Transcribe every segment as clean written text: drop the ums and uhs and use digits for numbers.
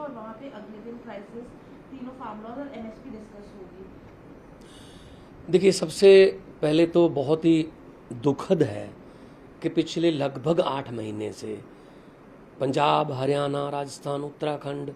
और वहाँ पे अगले दिन प्राइसेस, तीनों फार्म लॉज और एमएसपी डिस्कस होगी। देखिए, सबसे पहले तो बहुत ही दुखद है कि पिछले लगभग 8 महीने से पंजाब, हरियाणा, राजस्थान, उत्तराखंड,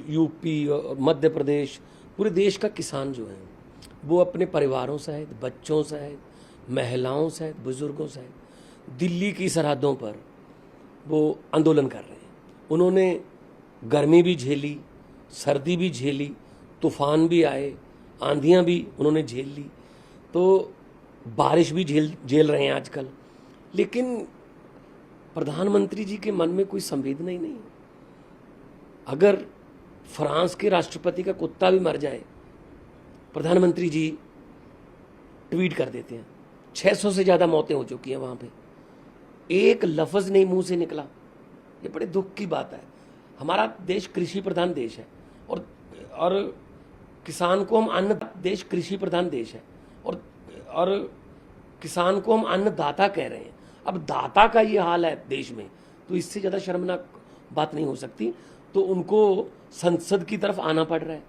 यूपी, मध्य प्रदेश, पूरे देश का किसान जो है वो अपने परिवारों सहित, बच्चों सहित, महिलाओं सहित, बुजुर्गों सहित दिल्ली की सरहदों पर वो आंदोलन कर रहे हैं। उन्होंने गर्मी भी झेली, सर्दी भी झेली, तूफान भी आए, आंधियां भी उन्होंने झेल ली, तो बारिश भी झेल रहे हैं आजकल। लेकिन प्रधानमंत्री जी के मन में कोई संवेदना ही नहीं है। अगर फ्रांस के राष्ट्रपति का कुत्ता भी मर जाए, प्रधानमंत्री जी ट्वीट कर देते हैं। 600 से ज़्यादा मौतें हो चुकी हैं वहाँ पे, एक लफ्ज़ नहीं मुंह से निकला। ये बड़े दुख की बात है। हमारा देश कृषि प्रधान देश है और किसान को हम अन्न देश कृषि प्रधान देश है और किसान को हम अन्नदाता कह रहे हैं। अब दाता का ये हाल है देश में, तो इससे ज़्यादा शर्मनाक बात नहीं हो सकती। तो उनको संसद की तरफ आना पड़ रहा है।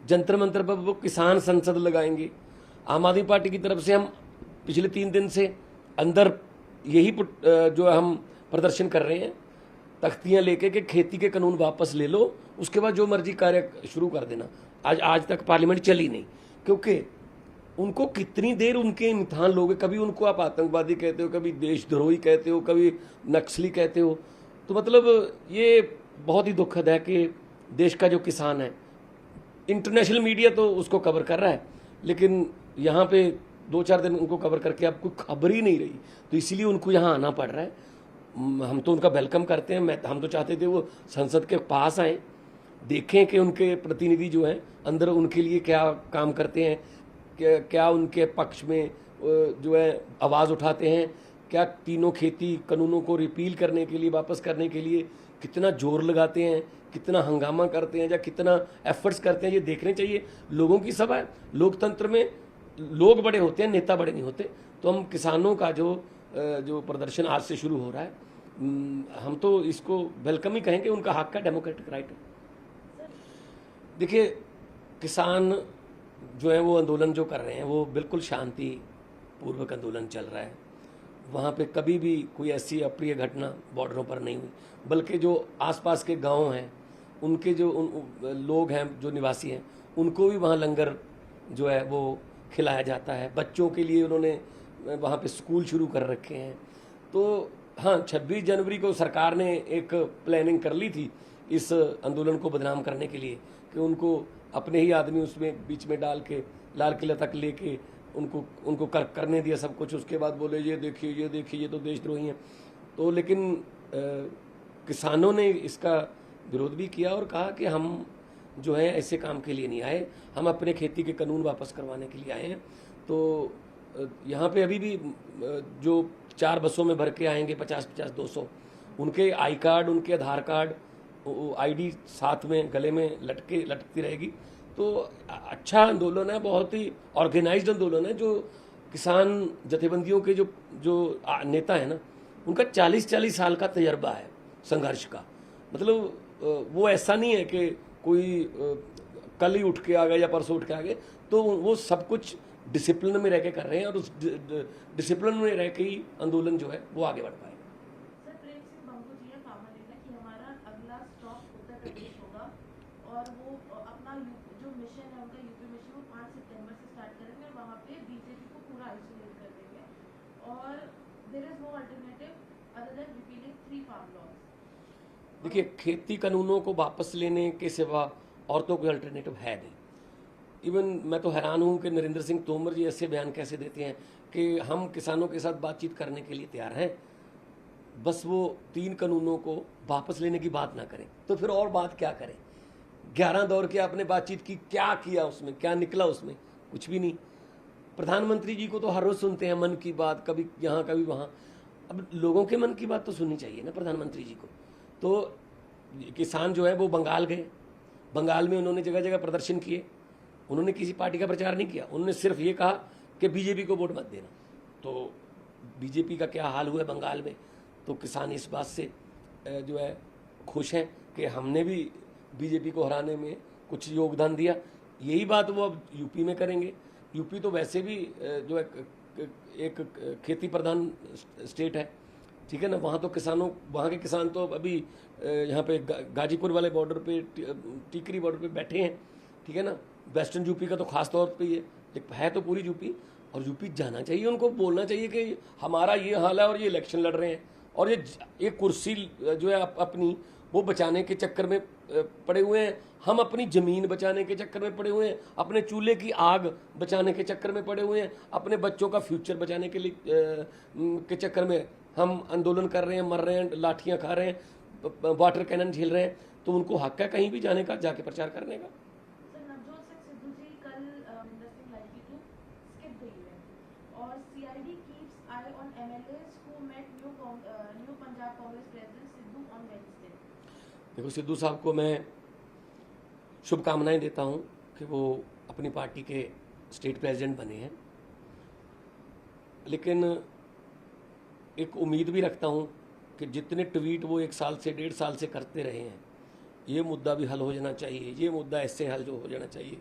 जंतर मंतर पर वो किसान संसद लगाएंगे। आम आदमी पार्टी की तरफ से हम पिछले 3 दिन से अंदर यही जो हम प्रदर्शन कर रहे हैं, तख्तियां लेके कि खेती के कानून वापस ले लो, उसके बाद जो मर्जी कार्य शुरू कर देना। आज तक पार्लियामेंट चली नहीं, क्योंकि उनको कितनी देर उनके इम्तिहान लोगे। कभी उनको आप आतंकवादी कहते हो, कभी देशद्रोही कहते हो, कभी नक्सली कहते हो। तो मतलब ये बहुत ही दुखद है कि देश का जो किसान है, इंटरनेशनल मीडिया तो उसको कवर कर रहा है, लेकिन यहाँ पे 2-4 दिन उनको कवर करके अब कोई खबर ही नहीं रही, तो इसीलिए उनको यहाँ आना पड़ रहा है। हम तो उनका वेलकम करते हैं। हम तो चाहते थे वो संसद के पास आए, देखें कि उनके प्रतिनिधि जो हैं अंदर उनके लिए क्या काम करते हैं, क्या उनके पक्ष में जो है आवाज़ उठाते हैं, क्या तीनों खेती कानूनों को रिपील करने के लिए, वापस करने के लिए कितना जोर लगाते हैं, कितना हंगामा करते हैं या कितना एफर्ट्स करते हैं। ये देखने चाहिए। लोगों की सभा है, लोकतंत्र में लोग बड़े होते हैं, नेता बड़े नहीं होते। तो हम किसानों का जो प्रदर्शन आज से शुरू हो रहा है, हम तो इसको वेलकम ही कहेंगे। उनका हक का डेमोक्रेटिक राइट है। देखिए, किसान जो है वो आंदोलन जो कर रहे हैं वो बिल्कुल शांति पूर्वक आंदोलन चल रहा है। वहाँ पे कभी भी कोई ऐसी अप्रिय घटना बॉर्डरों पर नहीं हुई, बल्कि जो आसपास के गांव हैं उनके जो लोग हैं, जो निवासी हैं, उनको भी वहाँ लंगर जो है वो खिलाया जाता है। बच्चों के लिए उन्होंने वहाँ पे स्कूल शुरू कर रखे हैं। तो हाँ, 26 जनवरी को सरकार ने एक प्लानिंग कर ली थी इस आंदोलन को बदनाम करने के लिए, कि उनको अपने ही आदमी उसमें बीच में डाल के लाल किला तक लेके उनको करने दिया सब कुछ। उसके बाद बोले ये देखिए ये तो देशद्रोही हैं। तो लेकिन किसानों ने इसका विरोध भी किया और कहा कि हम जो है ऐसे काम के लिए नहीं आए, हम अपने खेती के कानून वापस करवाने के लिए आए हैं। तो यहाँ पे अभी भी जो 4 बसों में भर के आएंगे 50-50, 200, उनके आई कार्ड, उनके आधार कार्ड, आईडी साथ में गले में लटकती रहेगी। तो अच्छा आंदोलन है, बहुत ही ऑर्गेनाइज्ड आंदोलन है। जो किसान जथेबंदियों के जो नेता है ना, उनका 40-40 साल का तजर्बा है संघर्ष का। मतलब वो ऐसा नहीं है कि कोई कल ही उठ के आ गए या परसों उठ के आ गए। तो वो सब कुछ डिसिप्लिन में रह के कर रहे हैं और उस डिसिप्लिन में रह के ही आंदोलन जो है वो आगे बढ़ पाए। सर, प्रेम सिंह बंगू जी ने कहा कि हमारा अगला स्टॉप उत्तर प्रदेश होगा और वो अपना जो मिशन है उनका यूपी मिशन वो 5 सितंबर से स्टार्ट करेंगे और वहाँ पे बीजेपी को पूरा आइसोलेट कर देंगे और there is no alternative other than repealing 3 farm laws. देखिए, खेती कानूनों को वापस लेने के सिवा और तो कोई अल्टरनेटिव है नहीं। इवन मैं तो हैरान हूँ कि नरेंद्र सिंह तोमर जी ऐसे बयान कैसे देते हैं कि हम किसानों के साथ बातचीत करने के लिए तैयार हैं, बस वो 3 कानूनों को वापस लेने की बात ना करें। तो फिर और बात क्या करें? 11 दौर की आपने बातचीत की, क्या किया उसमें, क्या निकला उसमें? कुछ भी नहीं। प्रधानमंत्री जी को तो हर रोज़ सुनते हैं मन की बात, कभी यहाँ कभी वहाँ। अब लोगों के मन की बात तो सुननी चाहिए ना प्रधानमंत्री जी को। तो किसान जो है वो बंगाल गए, बंगाल में उन्होंने जगह जगह प्रदर्शन किए। उन्होंने किसी पार्टी का प्रचार नहीं किया, उन्होंने सिर्फ ये कहा कि बीजेपी को वोट मत देना। तो बीजेपी का क्या हाल हुआ है बंगाल में, तो किसान इस बात से जो है खुश हैं कि हमने भी बीजेपी को हराने में कुछ योगदान दिया। यही बात वो अब यूपी में करेंगे। यूपी तो वैसे भी जो है एक खेती प्रधान स्टेट है, ठीक है ना। वहाँ तो किसानों, वहाँ के किसान तो अभी यहाँ पे गाजीपुर वाले बॉर्डर पे, टीकरी बॉर्डर पे बैठे हैं, ठीक है ना। वेस्टर्न यूपी का तो खास तौर पे ये है तो पूरी यूपी, और यूपी जाना चाहिए, उनको बोलना चाहिए कि हमारा ये हाल है और ये इलेक्शन लड़ रहे हैं, और ये कुर्सी जो है अपनी वो बचाने के चक्कर में पड़े हुए हैं। हम अपनी ज़मीन बचाने के चक्कर में पड़े हुए हैं, अपने चूल्हे की आग बचाने के चक्कर में पड़े हुए हैं, अपने बच्चों का फ्यूचर बचाने के लिए के चक्कर में हम आंदोलन कर रहे हैं, मर रहे हैं, लाठियाँ खा रहे हैं, वाटर कैनन झेल रहे हैं। तो उनको हक है कहीं भी जाने का, जाके प्रचार करने का। सर, नवजोत सिंह सिद्धू जी कल interesting like to skip the event और CID keeps eye on MLAs who met new Punjab Congress president Sidhu on Wednesday. देखो, सिद्धू साहब को मैं शुभकामनाएं देता हूं कि वो अपनी पार्टी के स्टेट प्रेसिडेंट बने हैं, लेकिन एक उम्मीद भी रखता हूं कि जितने ट्वीट वो 1 साल से 1.5 साल से करते रहे हैं, ये मुद्दा भी हल हो जाना चाहिए, ये मुद्दा ऐसे हल जो हो जाना चाहिए।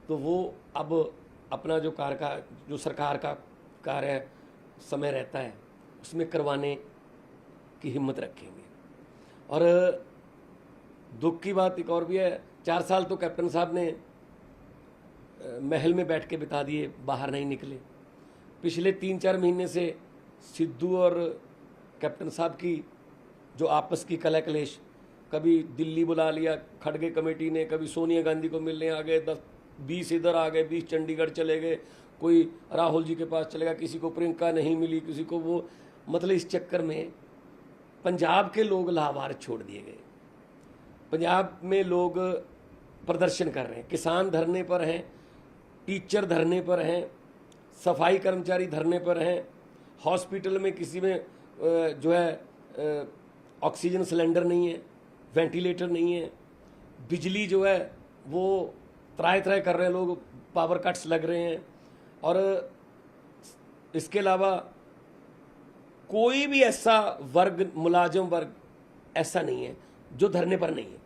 तो वो अब अपना जो सरकार का कार्य समय रहता है उसमें करवाने की हिम्मत रखेंगे। और दुख की बात एक और भी है, 4 साल तो कैप्टन साहब ने महल में बैठ के बिता दिए, बाहर नहीं निकले। पिछले 3-4 महीने से सिद्धू और कैप्टन साहब की जो आपस की कलह कलेश, कभी दिल्ली बुला लिया खड़गे कमेटी ने, कभी सोनिया गांधी को मिलने आ गए, 10-20 इधर आ गए, 20 चंडीगढ़ चले गए, कोई राहुल जी के पास चले गया, किसी को प्रियंका नहीं मिली, किसी को वो, मतलब इस चक्कर में पंजाब के लोग लावार छोड़ दिए गए। पंजाब में लोग प्रदर्शन कर रहे हैं, किसान धरने पर हैं, टीचर धरने पर हैं, सफाई कर्मचारी धरने पर हैं, हॉस्पिटल में किसी में जो है ऑक्सीजन सिलेंडर नहीं है, वेंटिलेटर नहीं है, बिजली जो है वो त्राय कर रहे हैं लोग, पावर कट्स लग रहे हैं। और इसके अलावा कोई भी ऐसा वर्ग, मुलाजिम वर्ग ऐसा नहीं है जो धरने पर नहीं है।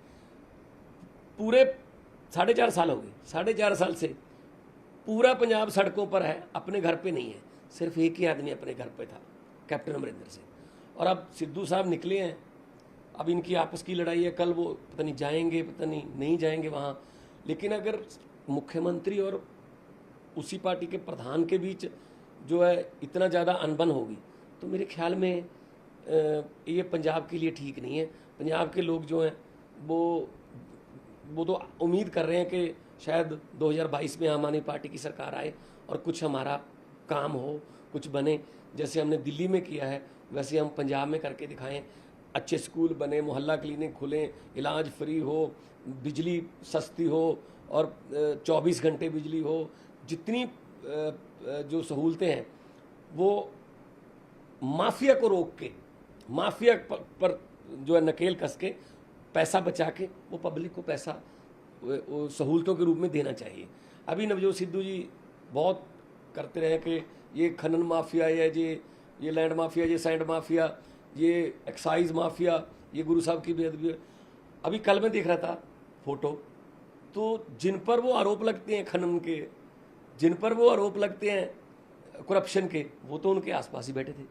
पूरे 4.5 साल हो गए, 4.5 साल से पूरा पंजाब सड़कों पर है, अपने घर पे नहीं है। सिर्फ एक ही आदमी अपने घर पे था, कैप्टन अमरिंदर सिंह। और अब सिद्धू साहब निकले हैं, अब इनकी आपस की लड़ाई है, कल वो पता नहीं जाएंगे, पता नहीं जाएंगे वहाँ। लेकिन अगर मुख्यमंत्री और उसी पार्टी के प्रधान के बीच जो है इतना ज़्यादा अनबन होगी, तो मेरे ख्याल में ये पंजाब के लिए ठीक नहीं है। पंजाब के लोग जो हैं वो तो उम्मीद कर रहे हैं कि शायद 2022 में आम आदमी पार्टी की सरकार आए और कुछ हमारा काम हो, कुछ बने। जैसे हमने दिल्ली में किया है वैसे हम पंजाब में करके दिखाएं। अच्छे स्कूल बने, मोहल्ला क्लिनिक खुलें, इलाज फ्री हो, बिजली सस्ती हो और 24 घंटे बिजली हो। जितनी जो सहूलतें हैं वो माफिया को रोक के, माफिया पर जो है नकेल कस के, पैसा बचा के वो पब्लिक को पैसा सहूलतों के रूप में देना चाहिए। अभी नवजोत सिद्धू जी बहुत करते रहे कि ये खनन माफिया है, ये लैंड माफिया, ये सैंड माफिया, ये एक्साइज माफिया, ये गुरु साहब की बेअदबी। अभी कल मैं देख रहा था फोटो, तो जिन पर वो आरोप लगते हैं खनन के, जिन पर वो आरोप लगते हैं करप्शन के, वो तो उनके आसपास ही बैठे थे।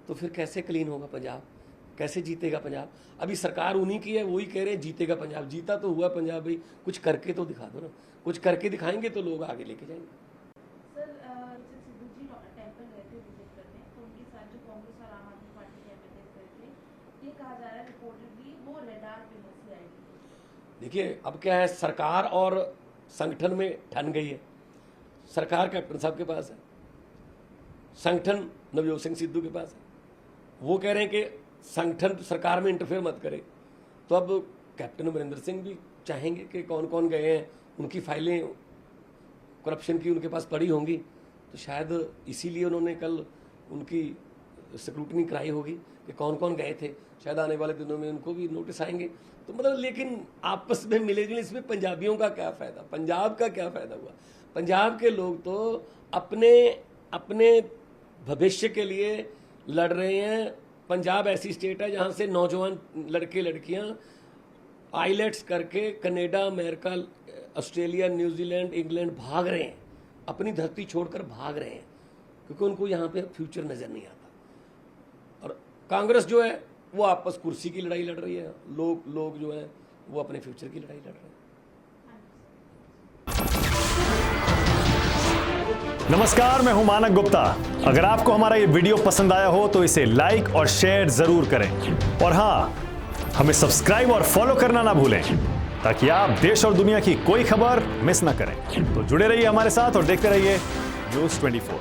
तो फिर कैसे क्लीन होगा पंजाब, कैसे जीतेगा पंजाब? अभी सरकार उन्हीं की है, वही कह रहे हैं जीतेगा पंजाब। जीता तो हुआ पंजाब, भाई कुछ करके तो दिखा दो ना, कुछ करके दिखाएंगे तो लोग आगे लेके जाएंगे। सर, सिद्धू जी टेंपल गए थे विजिट करने, तो उनके साथ जो कांग्रेस और आम आदमी पार्टी के एमएलए गए थे, ये कहा जा रहा है रिपोर्टेडली वो रेडार पे है सीआईडी। देखिए, अब क्या है, सरकार और संगठन में ठन गई है। सरकार कैप्टन साहब के पास है, संगठन नवजोत सिंह सिद्धू के पास है। वो कह रहे हैं कि संगठन सरकार में इंटरफेयर मत करे। तो अब कैप्टन अमरिंदर सिंह भी चाहेंगे कि कौन कौन गए हैं, उनकी फाइलें करप्शन की उनके पास पड़ी होंगी, तो शायद इसीलिए उन्होंने कल उनकी स्क्रूटनी कराई होगी कि कौन कौन गए थे। शायद आने वाले दिनों में उनको भी नोटिस आएंगे। तो मतलब लेकिन आपस में मिले जुले, इसमें पंजाबियों का क्या फ़ायदा, पंजाब का क्या फ़ायदा हुआ? पंजाब के लोग तो अपने भविष्य के लिए लड़ रहे हैं, पंजाब ऐसी स्टेट है जहाँ से नौजवान लड़के लड़कियाँ आईलेट्स करके Canada, America, Australia, New Zealand, England भाग रहे हैं, अपनी धरती छोड़कर भाग रहे हैं, क्योंकि उनको यहाँ पे फ्यूचर नज़र नहीं आता। और कांग्रेस जो है वो आपस कुर्सी की लड़ाई लड़ रही है, लोग जो है वो अपने फ्यूचर की लड़ाई लड़ रहे हैं। नमस्कार, मैं हूं मानक गुप्ता। अगर आपको हमारा ये वीडियो पसंद आया हो तो इसे लाइक और शेयर जरूर करें, और हां, हमें सब्सक्राइब और फॉलो करना ना भूलें ताकि आप देश और दुनिया की कोई खबर मिस ना करें। तो जुड़े रहिए हमारे साथ और देखते रहिए न्यूज़ 24।